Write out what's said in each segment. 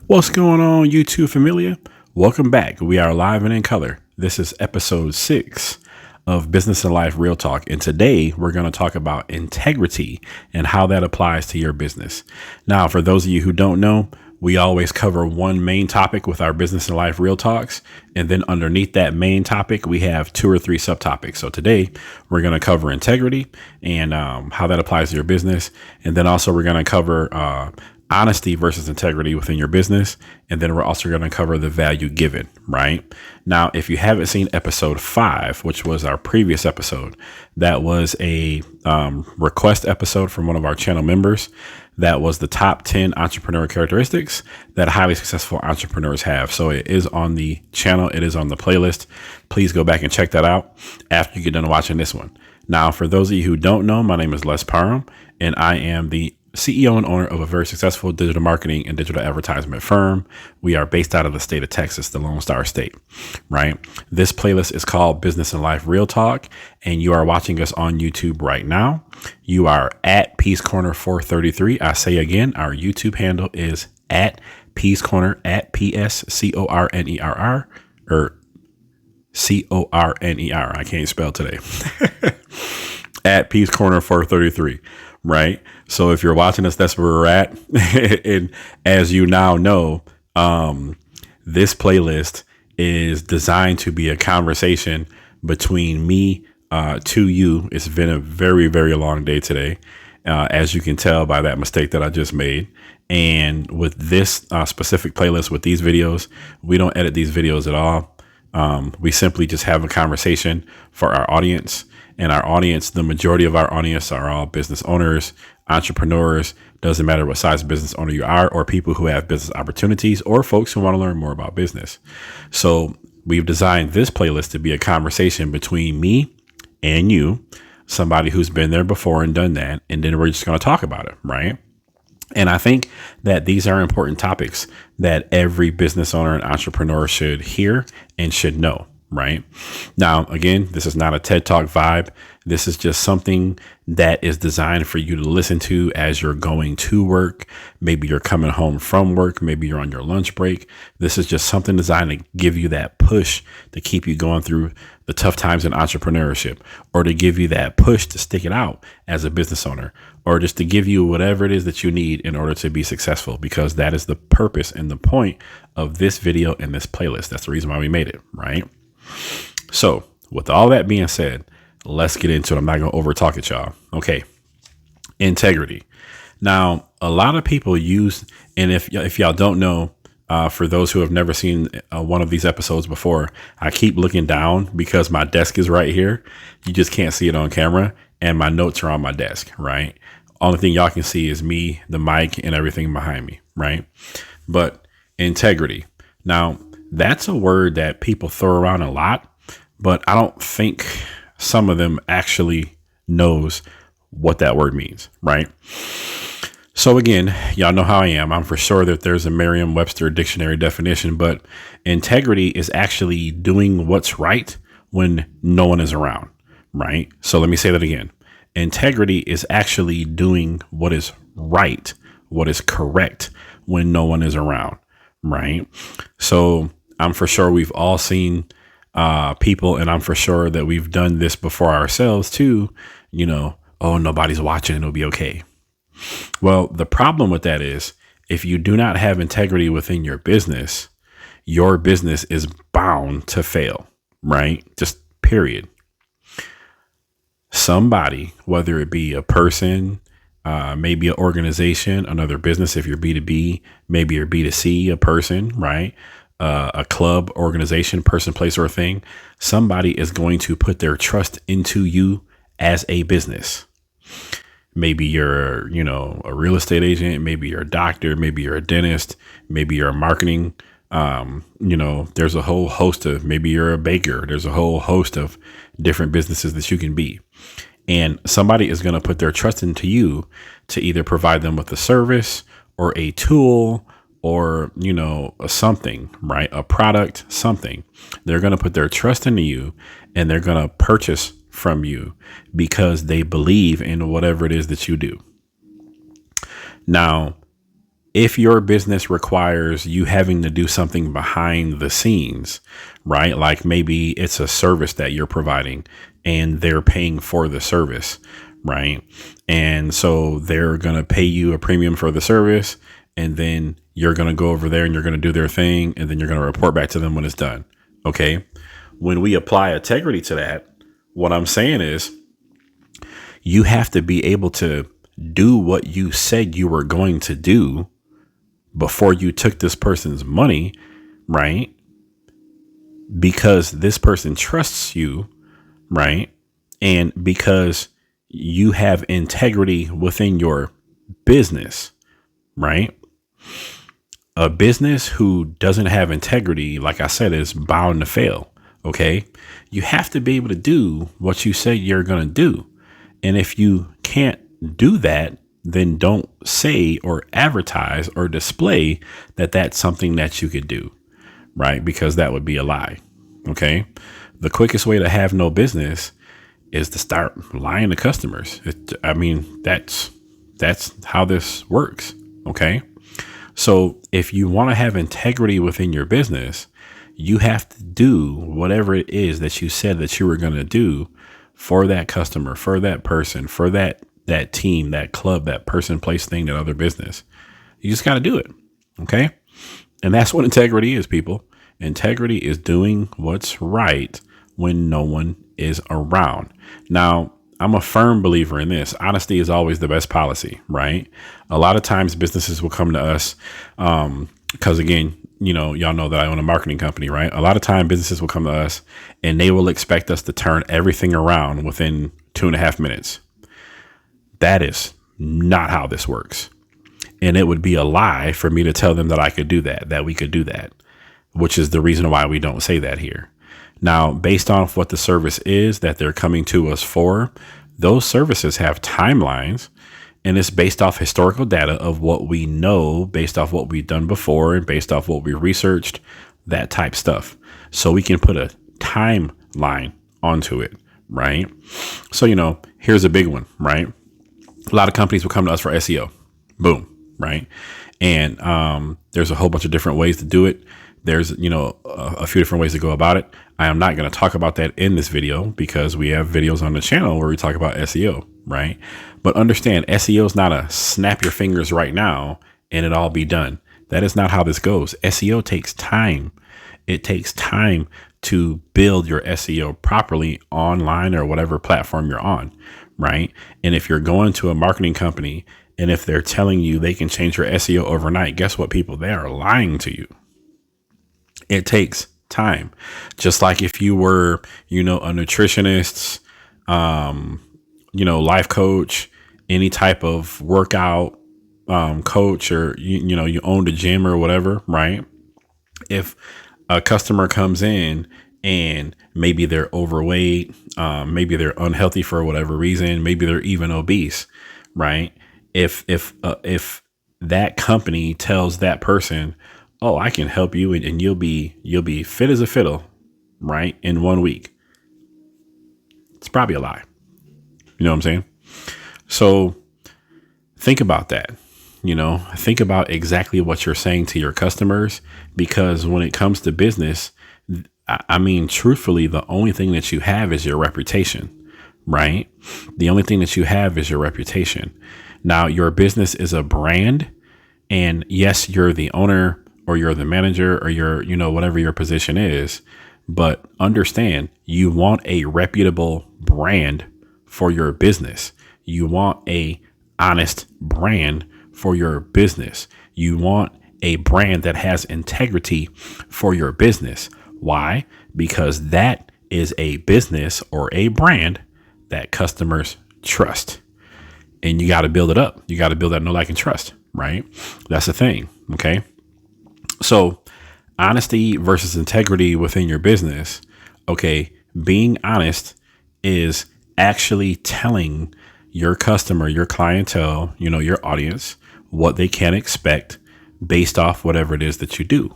What's going on, YouTube familia? Welcome back. We are live and in color. This is episode 6 of Business and Life Real Talk. And today we're going to talk about integrity and how that applies to your business. Now, for those of you who don't know, we always cover one main topic with our Business and Life Real Talks. And then underneath that main topic, we have 2 or 3 subtopics. So today we're going to cover integrity and how that applies to your business. And then also we're going to cover honesty versus integrity within your business. And then we're also going to cover the value given, right? Now, if you haven't seen episode 5, which was our previous episode, that was a request episode from one of our channel members. That was the top 10 entrepreneur characteristics that highly successful entrepreneurs have. So it is on the channel. It is on the playlist. Please go back and check that out after you get done watching this one. Now, for those of you who don't know, my name is Les Parham, and I am the CEO and owner of a very successful digital marketing and digital advertisement firm. We are based out of the state of Texas, the Lone Star State, right? This playlist is called Business and Life Real Talk, and you are watching us on YouTube right now. You are at Peace Corner 433. I say again, our YouTube handle is at Peace Corner, at PSCORNERR, or CORNER. I can't spell today. At Peace Corner 433. Right. So if you're watching us, that's where we're at. And as you now know, this playlist is designed to be a conversation between me to you. It's been a very, very long day today, as you can tell by that mistake that I just made. And with this specific playlist, with these videos, we don't edit these videos at all. We simply just have a conversation for our audience. And our audience, the majority of our audience are all business owners, entrepreneurs, doesn't matter what size business owner you are, or people who have business opportunities, or folks who want to learn more about business. So we've designed this playlist to be a conversation between me and you, somebody who's been there before and done that. And then we're just going to talk about it, right? And I think that these are important topics that every business owner and entrepreneur should hear and should know. Right now, again, this is not a TED Talk vibe. This is just something that is designed for you to listen to as you're going to work. Maybe you're coming home from work. Maybe you're on your lunch break. This is just something designed to give you that push to keep you going through the tough times in entrepreneurship, or to give you that push to stick it out as a business owner, or just to give you whatever it is that you need in order to be successful, because that is the purpose and the point of this video and this playlist. That's the reason why we made it, right? So with all that being said, let's get into it. I'm not going to over talk it, y'all. Okay. Integrity. Now, a lot of people use, and if y'all don't know, for those who have never seen one of these episodes before, I keep looking down because my desk is right here. You just can't see it on camera, and my notes are on my desk, right? Only thing y'all can see is me, the mic, and everything behind me, right? But integrity. Now, that's a word that people throw around a lot, but I don't think some of them actually knows what that word means, right? So again, y'all know how I am. I'm for sure that there's a Merriam-Webster dictionary definition, but integrity is actually doing what's right when no one is around, right? So let me say that again. Integrity is actually doing what is right, what is correct when no one is around, right? So I'm for sure we've all seen people, and I'm for sure that we've done this before ourselves too. You know, oh, nobody's watching, it'll be okay. Well, the problem with that is if you do not have integrity within your business is bound to fail, right? Just period. Somebody, whether it be a person, maybe an organization, another business, if you're B2B, maybe you're B2C, a person, right? A club, organization, person, place, or thing, somebody is going to put their trust into you as a business. Maybe you're, a real estate agent. Maybe you're a doctor. Maybe you're a dentist. Maybe you're a marketing. There's a whole host of, maybe you're a baker. There's a whole host of different businesses that you can be. And somebody is going to put their trust into you to either provide them with a service or a tool or, something, right? A product, something. They're going to put their trust into you, and they're going to purchase from you because they believe in whatever it is that you do. Now, if your business requires you having to do something behind the scenes, right? Like maybe it's a service that you're providing and they're paying for the service, right? And so they're going to pay you a premium for the service, and then you're going to go over there and you're going to do their thing, and then you're going to report back to them when it's done. Okay. When we apply integrity to that, what I'm saying is you have to be able to do what you said you were going to do before you took this person's money, right? Because this person trusts you, right? And because you have integrity within your business, right? A business who doesn't have integrity, like I said, is bound to fail. Okay. You have to be able to do what you say you're going to do. And if you can't do that, then don't say or advertise or display that that's something that you could do, right? Because that would be a lie. Okay. The quickest way to have no business is to start lying to customers. That's how this works. Okay. So if you want to have integrity within your business, you have to do whatever it is that you said that you were going to do for that customer, for that person, for that team, that club, that person, place, thing, that other business. You just got to do it. Okay. And that's what integrity is, people. Integrity is doing what's right when no one is around. Now, I'm a firm believer in this. Honesty is always the best policy, right? A lot of times businesses will come to us because, again, y'all know that I own a marketing company, right? A lot of time businesses will come to us and they will expect us to turn everything around within 2.5 minutes. That is not how this works. And it would be a lie for me to tell them that I could do that we could do that, which is the reason why we don't say that here. Now, based on what the service is that they're coming to us for, those services have timelines, and it's based off historical data of what we know, based off what we've done before, and based off what we researched, that type stuff. So we can put a timeline onto it, right? So, here's a big one, right? A lot of companies will come to us for SEO. Boom, right? And there's a whole bunch of different ways to do it. There's, a few different ways to go about it. I am not going to talk about that in this video because we have videos on the channel where we talk about SEO, right? But understand, SEO is not a snap your fingers right now and it all be done. That is not how this goes. SEO takes time. It takes time to build your SEO properly online or whatever platform you're on, right? And if you're going to a marketing company and if they're telling you they can change your SEO overnight, guess what, people? They are lying to you. It takes time. Just like if you were, a nutritionist, life coach, any type of workout coach, or, you owned a gym or whatever, right? If a customer comes in and maybe they're overweight, maybe they're unhealthy for whatever reason, maybe they're even obese, right? If that company tells that person, oh, I can help you and you'll be fit as a fiddle, right, in 1 week, it's probably a lie. You know what I'm saying? So think about that. Think about exactly what you're saying to your customers, because when it comes to business, truthfully, the only thing that you have is your reputation, right? The only thing that you have is your reputation. Now, your business is a brand, and yes, you're the owner or you're the manager or you're, whatever your position is. But understand, you want a reputable brand for your business. You want a honest brand for your business. You want a brand that has integrity for your business. Why? Because that is a business or a brand that customers trust. And you got to build it up. You got to build that know, like, and trust, right? That's the thing. Okay. So honesty versus integrity within your business. Okay. Being honest is actually telling your customer, your clientele, your audience, what they can expect based off whatever it is that you do,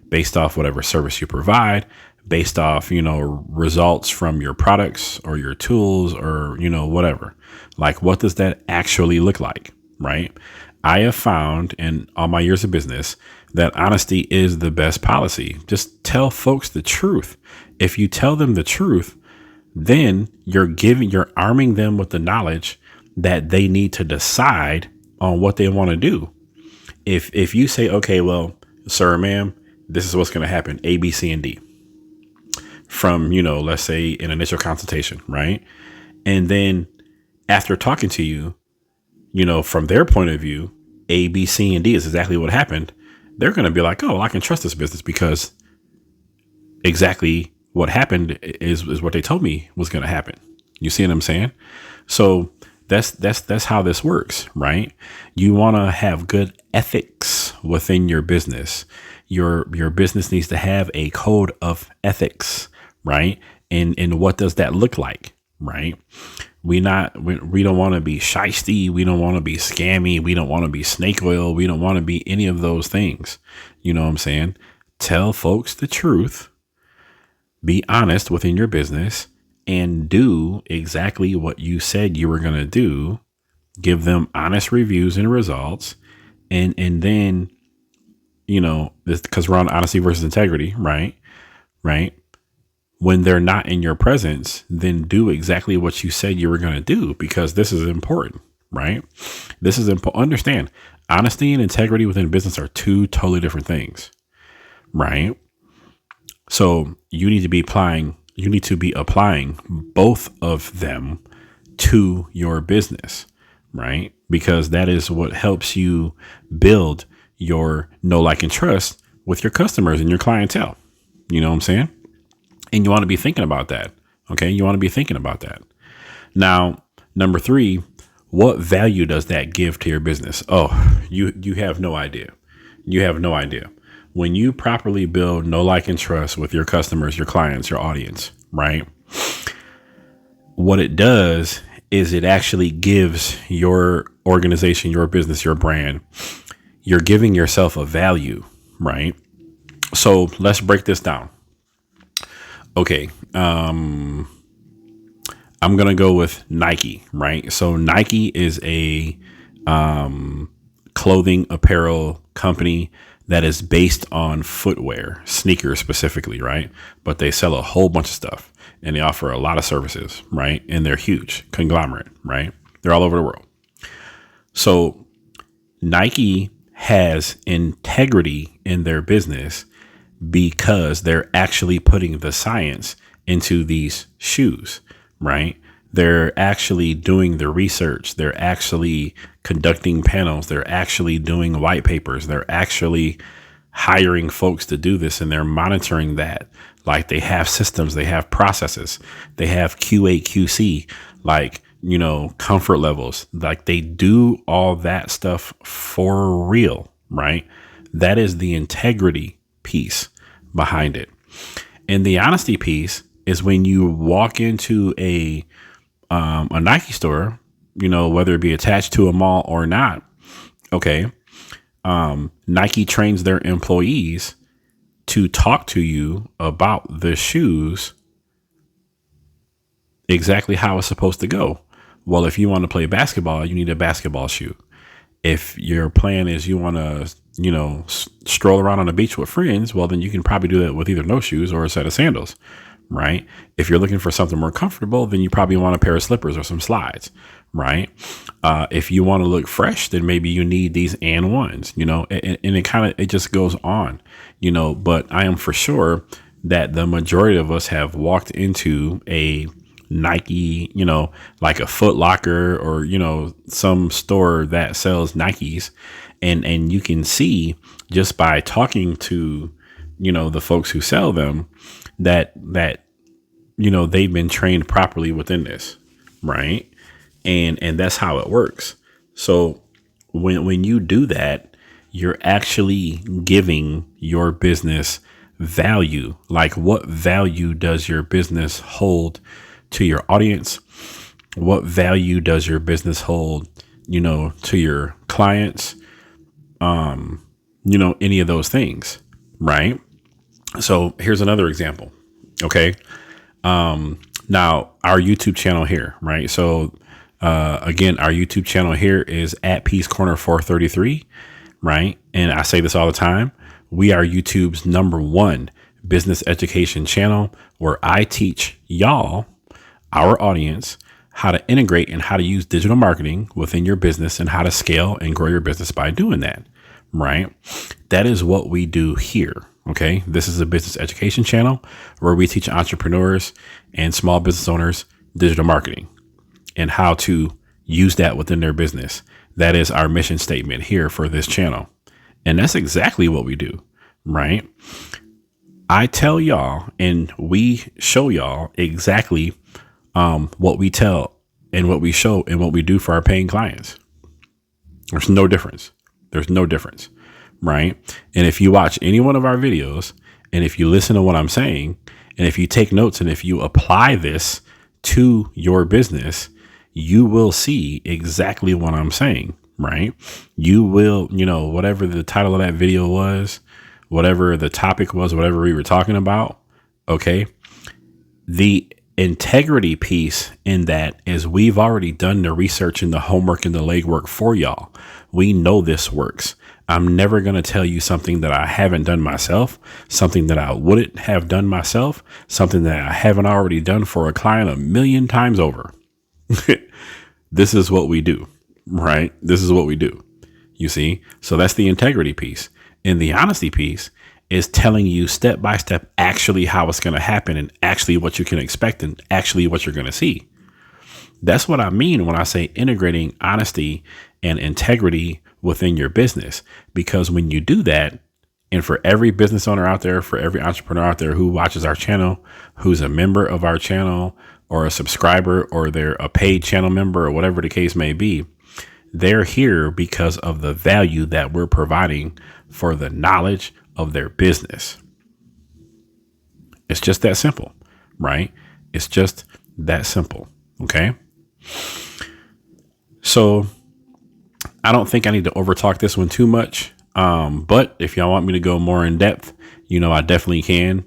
based off whatever service you provide, based off, results from your products or your tools or, whatever. Like, what does that actually look like? Right. I have found in all my years of business that honesty is the best policy. Just tell folks the truth. If you tell them the truth, then you're arming them with the knowledge that they need to decide on what they want to do. If you say, okay, well, sir, ma'am, this is what's going to happen, A, B, C, and D from, let's say an initial consultation, right? And then after talking to you, from their point of view, A, B, C, and D is exactly what happened. They're going to be like, oh, well, I can trust this business because exactly what happened is what they told me was going to happen. You see what I'm saying? So that's how this works, right? You want to have good ethics within your business. Your business needs to have a code of ethics, right? And what does that look like, right? We don't want to be shysty. We don't want to be scammy. We don't want to be snake oil. We don't want to be any of those things. You know what I'm saying? Tell folks the truth. Be honest within your business and do exactly what you said you were going to do. Give them honest reviews and results. And then, because we're on honesty versus integrity, right? Right. When they're not in your presence, then do exactly what you said you were going to do, because this is important, right? This is important. Understand, honesty and integrity within business are two totally different things, right? So you need to be applying both of them to your business, right? Because that is what helps you build your know, like, and trust with your customers and your clientele. You know what I'm saying? And you want to be thinking about that. Okay. You want to be thinking about that. Now, number 3, what value does that give to your business? Oh, you have no idea. You have no idea. When you properly build know, like, and trust with your customers, your clients, your audience, right? What it does is it actually gives your organization, your business, your brand, you're giving yourself a value, right? So let's break this down. Okay. I'm going to go with Nike, right? So Nike is a clothing apparel company that is based on footwear, sneakers specifically, right? But they sell a whole bunch of stuff and they offer a lot of services, right? And they're huge, conglomerate, right? They're all over the world. So Nike has integrity in their business because they're actually putting the science into these shoes, right? They're actually doing the research. They're actually conducting panels. They're actually doing white papers. They're actually hiring folks to do this, and they're monitoring that. Like, they have systems, they have processes, they have QA, QC, like, comfort levels. Like, they do all that stuff for real, right? That is the integrity piece behind it. And the honesty piece is when you walk into a Nike store, whether it be attached to a mall or not. Okay. Nike trains their employees to talk to you about the shoes exactly how it's supposed to go. Well, if you want to play basketball, you need a basketball shoe. If your plan is you want to, stroll around on the beach with friends, well, then you can probably do that with either no shoes or a set of sandals, right? If you're looking for something more comfortable, then you probably want a pair of slippers or some slides, right? If you want to look fresh, then maybe you need these and ones, and it just goes on, but I am for sure that the majority of us have walked into a Nike, like a Foot Locker or, some store that sells Nikes. And you can see just by talking to, the folks who sell them that, they've been trained properly within this. Right. And that's how it works. So when you do that, you're actually giving your business value. Like, what value does your business hold to your audience? What value does your business hold, to your clients? Any of those things, right? So here's another example. Okay. Now our YouTube channel here, right? So, Again, our YouTube channel here is at Peace Corner 433, right? And I say this all the time. We are YouTube's #1 business education channel where I teach y'all, our audience, how to integrate and how to use digital marketing within your business and how to scale and grow your business by doing that, right? That is what we do here. Okay. This is a business education channel where we teach entrepreneurs and small business owners digital marketing and how to use that within their business. That is our mission statement here for this channel. And that's exactly what we do, right? I tell y'all and we show y'all exactly what we tell and what we show and what we do for our paying clients. There's no difference. There's no difference, right? And if you watch any one of our videos and if you listen to what I'm saying and if you take notes and if you apply this to your business, you will see exactly what I'm saying, right? You will, whatever the title of that video was, whatever the topic was, whatever we were talking about. Okay. The integrity piece in that is we've already done the research and the homework and the legwork for y'all. We know this works. I'm never going to tell you something that I haven't done myself, something that I wouldn't have done myself, something that I haven't already done for a client 1,000,000 times over. This is what we do, right? This is what we do. You see? So that's the integrity piece. And the honesty piece is telling you step by step actually how it's going to happen and actually what you can expect and actually what you're going to see. That's what I mean when I say integrating honesty and integrity within your business. Because when you do that, and for every business owner out there, for every entrepreneur out there who watches our channel, who's a member of our channel or a subscriber or they're a paid channel member or whatever the case may be, they're here because of the value that we're providing for the knowledge of their business. It's just that simple, right? It's just that simple. Okay. So I don't think I need to overtalk this one too much. But if y'all want me to go more in depth, I definitely can.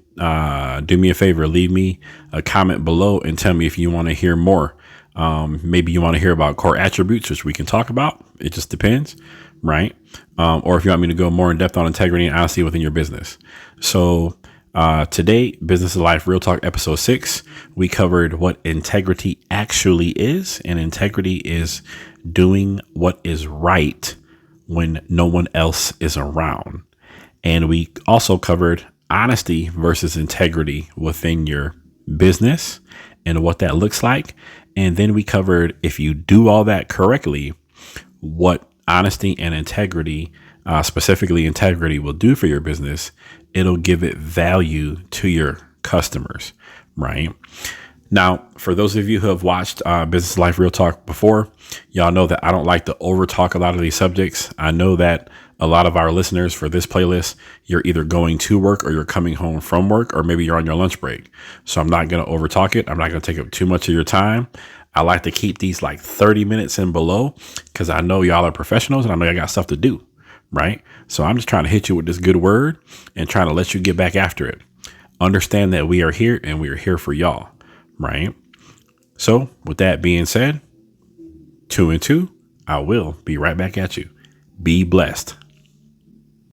Do me a favor, leave me a comment below and tell me if you want to hear more. Maybe you want to hear about core attributes, which we can talk about. It just depends, right? Or if you want me to go more in depth on integrity and honesty within your business. So today, Business of Life Real Talk episode 6, we covered what integrity actually is. And integrity is doing what is right when no one else is around. And we also covered honesty versus integrity within your business and what that looks like. And then we covered, if you do all that correctly, what honesty and integrity, specifically integrity, will do for your business. It'll give it value to your customers, right? Now, for those of you who have watched Business Life Real Talk before, y'all know that I don't like to over talk a lot of these subjects. I know that a lot of our listeners for this playlist, you're either going to work or you're coming home from work, or maybe you're on your lunch break. So I'm not going to over talk it. I'm not going to take up too much of your time. I like to keep these like 30 minutes and below because I know y'all are professionals and I know y'all got stuff to do, right? So I'm just trying to hit you with this good word and trying to let you get back after it. Understand that we are here and we are here for y'all, right? So with that being said, 2 and 2, I will be right back at you. Be blessed.